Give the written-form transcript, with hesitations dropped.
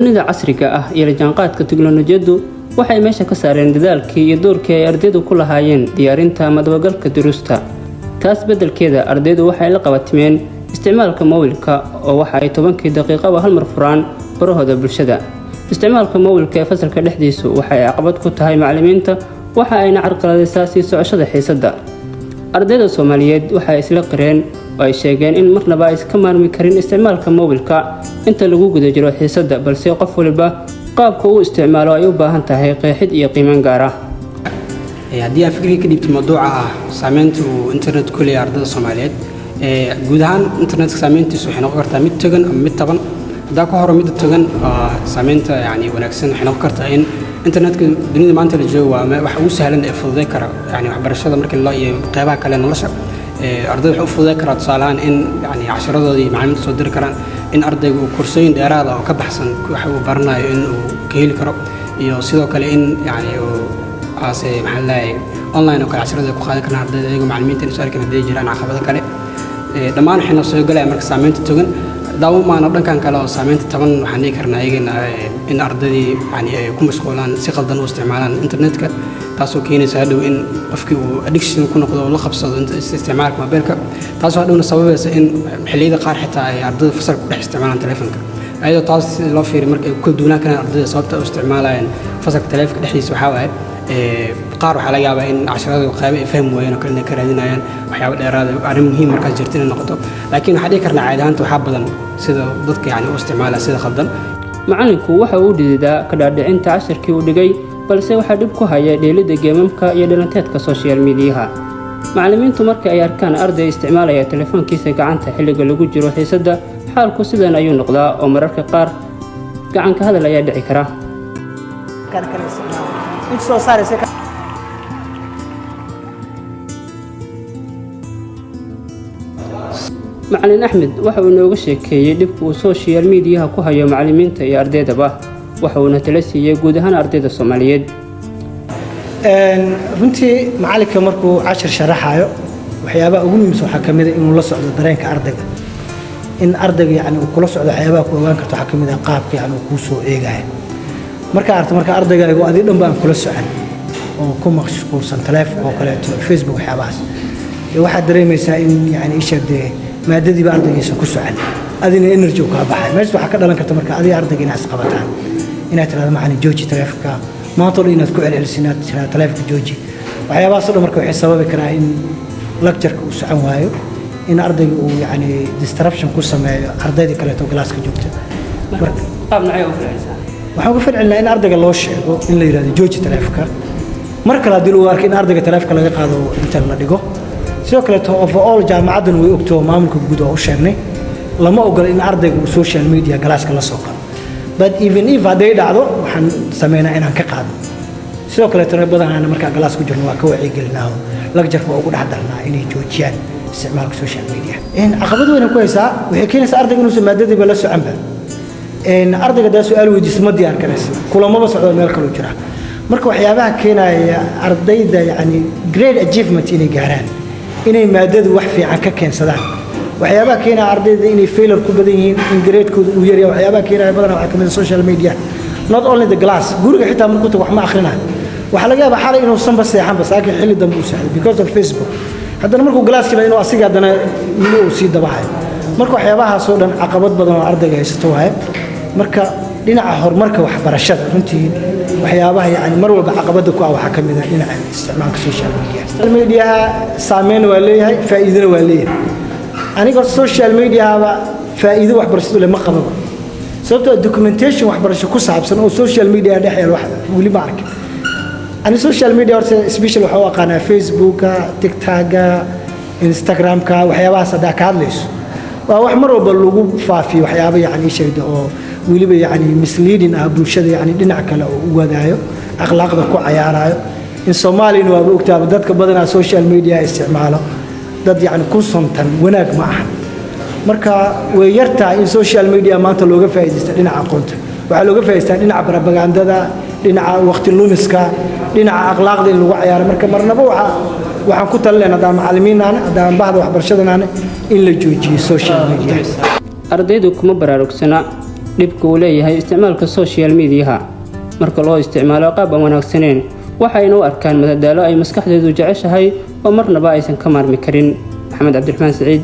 dunida casriga ah iyo la jaanqaadka tiknoolajiyadu waxay meesha ka saareen dadaalkii iyo doorkii ay ardaydu ku lahaayeen diyaarinta ama dabagalka duruusta. taas beddelkeeda ardaydu waxay la qabatimeen isticmaalka mobilka oo waxa ay 10 daqiiqo hal mar furaan barahooda bulshada. isticmaalka mobilka ee fasalka dhexdiisu waxay caqabad ku tahay macallimiinta waxa ayna carqaladaysaa sii socoshada xiisadda. ardayda Soomaaliyeed waxay isla qireen oo ay sheegeen in marnaba ay iska maarmi karin isticmaalka mobilka inta lagu guda jiro xiisadda, balse qof waliba qaabka uu isticmaalo ay u baahan tahay qeexid iyo qiimeyn gaar ah. haddii aan fikirka ka dhibto mawduuca ah saameynta uu internet ku leeyahay ardayda Soomaaliyeed guud ahaan internetka saameyntiisu waxay noqon kartaa mid togan ama mid taban. hadaa ka hor mid togan saameynta wanaagsan waxay noqon kartaa in internetka dunida maanta la joogo waa wax ugu sahlan ee fududay kara waxbarashada markii loo iyo qaybaha kale nolosha ardayda waxa u fududay kara tusaalahan in casharadooda iyo macallimiinta soo diri karaan in ardaygu kursooyin dheeraad ah oo ka baxsan waxa uu baranayo in uu ka heli karo iyo sidoo kale in online oo kale casharada ku qaadan karaan ardayda iyaga macallimiinta in su'aal kala deeji jiraan caqabado kale dhammaan waxayna soo galaya marka saameynta togan daawo maana dhankan kale oo saameynta taban waxaan dhihi karnaa iyagana in ardaydii ay ku mashquulaan si qaldan u isticmaalaan internetka taasoo keenaysa hadhow in qofkii uu addiction ku noqdo oo la qabsado isticmaalka mobilka taasoo hadhowna sababaysa in xilliyada qaar xitaa ay ardayda fasalka ku dhex isticmaalaan telefoonka ayadoo taas loo fiiriyo marka ay ku kala duwanaan karaan ardayda sababta u isticmaalayaan fasalka telefoonka dhexdiisa waxaa waaye qaar waxaa laga yaabaa in casharada qaybo ay fahmi waayeen oo kale inay ka raadinayaan waxyaabo dheeraad ah arrin muhiim markaas jirta inay noqoto laakiin waxaa dhihi karnaa caadi ahaanta waxaa badan sida dadka u isticmaalaa sida khaldan. macallinku waxa uu dhididaa ka dhaadhicinta casharkii uu dhigay, balse waxaa dhib ku haya dheelidda geemamka iyo dhalanteedka social mediaha. macallimiintu markii ay arkaan arday isticmaalaya telefoonkiisa gacanta xilliga lagu jiro xiisadda, xaalku sidan ayuu noqdaa oo mararka qaar gacanka hadal ayaa dhici kara. macallin Axmed waxa uu nooga sheekeeyay dhibka uu social media ku hayo macallimiinta iyo ardaydaba, waxa uu talo siiyay guud ahaan ardayda Soomaaliyeed. runtii macallinka markuu cashar sharaxayo waxyaabaha ugu muhiimsan waxaa kamid ah inuu la socdo dareenka ardayga, in ardayga uu kula socdo waxyaabaha ku ogaan karto waxaa kamid ah qaabka uu ku soo eegayo marka ardayga adii dhan baan kula socon oo ku mashquulsan telefoon oo kale Facebook waxyaabahaas waxaa dareemaysaa in ishadee maadadii ba ardaygiisa ku socon adina energy ka baxay meesha waxa ka dhalan karta marka adii ardayga inaad isqabataan inaad tiraahdo macallin jooji telefoonka maanta oo inaad ku celcelisinaad tiraahdo telefoonka jooji waxyaabahaas oo marka waxay sababi karaa in lecture-ka uu socon waayo in ardayga uu disruption ku sameeyo ardayda kale oo galaaska joogta marka qaab nacay u filaysaa waxaan ku ficilnaa in ardayga loo sheego in la yiraahdo jooji telefoonka marka la dilo arko in ardayga telefoonka laga qaado inta la dhigo sidoo kale overall jaamacadan way ogtoo maamulka guud oo u sheegnay lama ogola in ardayga uu social media galaaska la soo qado but even if haday dhacdo waxaan sameynaa inaan ka qaadno sidoo kale tan badan marka galaas ku jirno waa ka wacyigelinaa lecture-ka ugu dhaxdarnaa inay joojiyaan isticmaalka social media caqabad weyn ku haysaa waxay keenaysaa ardayga inuu maadadiiba la soconba ardayga daa su'aal weydiiso ma diyaar karaysa kulamaba socdo meel kale jira marka waxyaabaha keenaya ardayda grade achievement inay gaaraan inay maadadu wax fiican ka keensadaan waxyaabaha keenaya ardayda inay failure ku badan yihiin in grade-kooda uu yar yahay waxyaabaha keenaya badan waxa kamid social media not only the class guriga xitaa markuu tago wax ma akhrinayo waxa laga yaabaa xalay inuu sanba seexanba saakin xilli dambe u saaxiib because of Facebook haddana markuu galaaskiiba inuu asiga haddana inuu sii dabacayo marka waxyaabahaas oo dhan caqabad badan oo ardayga haysto waaye marka dhinaca horumarka waxbarashada runtii waxyaabaha mar walba caqabada ku ah waxa kamid ah dhinaca isticmaalka social media saameyn waa leeyahay faa'iidana waa leeyahay aniga social media faa'iido waxbarashada lama qabo sababtoo documentation waxbarasho ku saabsan oo social media dhexdeeda wax wali ma arkin social media especially waxa uu aqaanaa Facebook-ka, TikTok-ka, Instagram-ka waxyaabahaas hadda ka hadlayso waa wax mar walba lagu faafiyo waxyaabo sheegdo oo waliba misleading ah bulshada dhinac kale oo u wadaayo akhlaaqda ku cayaarayo in Soomaaliya waa ogtaaba dadka badanaa social media isticmaalo dad ku sontan wanaag ma aha marka way yartaa in social media maanta looga faa'iideysto dhinaca aqoonta waxa looga faa'iideystaa dhinaca propagandada dhinaca waqti lumiska dhinaca akhlaaqda in lagu cayaaro marka marnaba waxaan ku talinaynaa macallimiinana hadaan bahda waxbarashadana in la joojiyo social media. ardaydu kuma baraarugsana dhibka uu leeyahay isticmaalka social media marka loo isticmaalo qaab aan wanaagsaneyn waxayna u arkaan madadaalo ay maskaxdeedu jeceshahay oo marnaba aysan ka maarmi karin. Maxamed Cabdiraxmaan Saciid